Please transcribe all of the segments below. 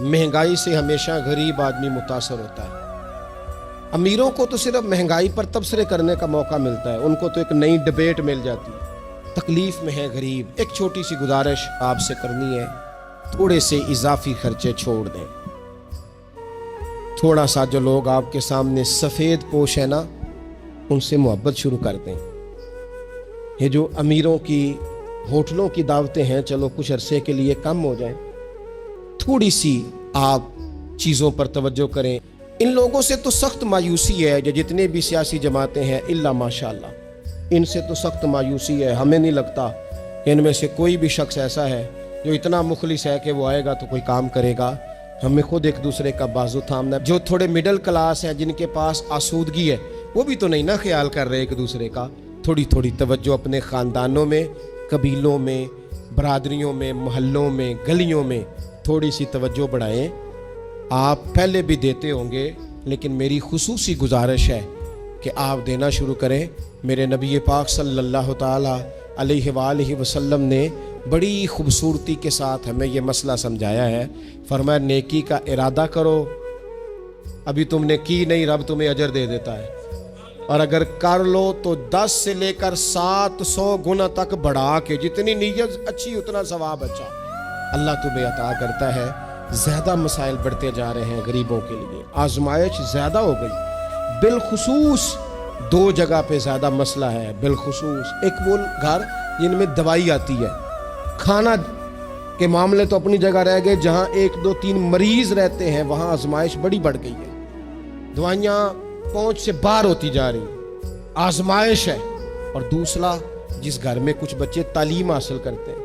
महंगाई से हमेशा गरीब आदमी मुतासर होता है। अमीरों को तो सिर्फ महंगाई पर तबसरे करने का मौका मिलता है, उनको तो एक नई डिबेट मिल जाती है। तकलीफ में है गरीब, एक छोटी सी गुजारिश आपसे करनी है, थोड़े से इजाफी खर्चे छोड़ दें। थोड़ा सा जो लोग आपके सामने सफ़ेद पोश है ना, उनसे मोहब्बत शुरू कर दें। ये जो अमीरों की होटलों की दावतें हैं, चलो कुछ अरसे के लिए कम हो जाएं, थोड़ी सी आप चीज़ों पर तवज्जो करें। इन लोगों से तो सख्त मायूसी है, जो जितने भी सियासी जमातें हैं इल्ला माशाअल्लाह, इनसे तो सख्त मायूसी है। हमें नहीं लगता इनमें से कोई भी शख्स ऐसा है जो इतना मुखलिस है कि वो आएगा तो कोई काम करेगा। हमें खुद एक दूसरे का बाजू थामना। जो थोड़े मिडिल क्लास हैं, जिनके पास आसूदगी है, वो भी तो नहीं ना ख्याल कर रहे एक दूसरे का। थोड़ी थोड़ी तवज्जो अपने ख़ानदानों में, कबीलों में, बरादरियों में, मोहल्लों में, गलियों में थोड़ी सी तवज्जो बढ़ाएं। आप पहले भी देते होंगे, लेकिन मेरी खुसूसी गुजारिश है कि आप देना शुरू करें। मेरे नबी पाक सल्लल्लाहु ताला अलैहि वसल्लम ने बड़ी खूबसूरती के साथ हमें यह मसला समझाया है। फरमाया नेकी का इरादा करो, अभी तुमने की नहीं, रब तुम्हें अजर दे देता है, और अगर कर लो तो 10 से लेकर 700 गुना तक बढ़ा के, जितनी नीयत अच्छी उतना सवाब अच्छा अल्लाह तुम्हें अता करता है। ज़्यादा मसाइल बढ़ते जा रहे हैं गरीबों के लिए, आजमाइश ज़्यादा हो गई। बिलखुसूस 2 जगह पे ज़्यादा मसला है। बिलखुसूस एक वो घर जिनमें दवाई आती है, खाना के मामले तो अपनी जगह रह गए, जहाँ 1 2 3 मरीज रहते हैं वहाँ आजमाइश बड़ी बढ़ गई है। दवाइयाँ पहुँच से बाहर होती जा रही, आजमाइश है। और दूसरा, जिस घर में कुछ बच्चे तालीम हासिल करते हैं,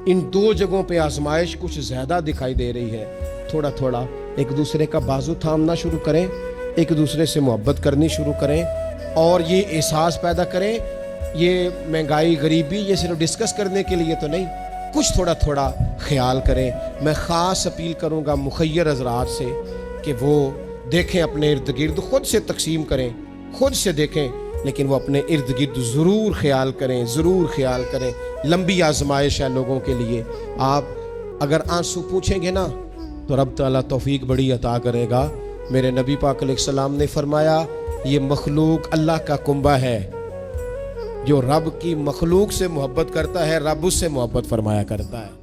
इन 2 जगहों पे आजमाइश कुछ ज़्यादा दिखाई दे रही है। थोड़ा थोड़ा एक दूसरे का बाजू थामना शुरू करें, एक दूसरे से मोहब्बत करनी शुरू करें, और ये एहसास पैदा करें ये महंगाई गरीबी ये सिर्फ डिस्कस करने के लिए तो नहीं, कुछ थोड़ा थोड़ा ख्याल करें। मैं ख़ास अपील करूँगा मुखय्यर हज़रात से कि वो देखें अपने इर्द गिर्द, ख़ुद से तकसीम करें, ख़ुद से देखें, लेकिन वो अपने इर्द गिर्द ज़रूर ख्याल करें, ज़रूर ख्याल करें। लंबी आजमाइश है लोगों के लिए। आप अगर आंसू पूछेंगे ना तो रब ताला तौफीक बड़ी अता करेगा। मेरे नबी पाक अलैहिस्सलाम ने फरमाया, ये मखलूक अल्लाह का कुंबा है, जो रब की मखलूक से मोहब्बत करता है रब उससे मोहब्बत फरमाया करता है।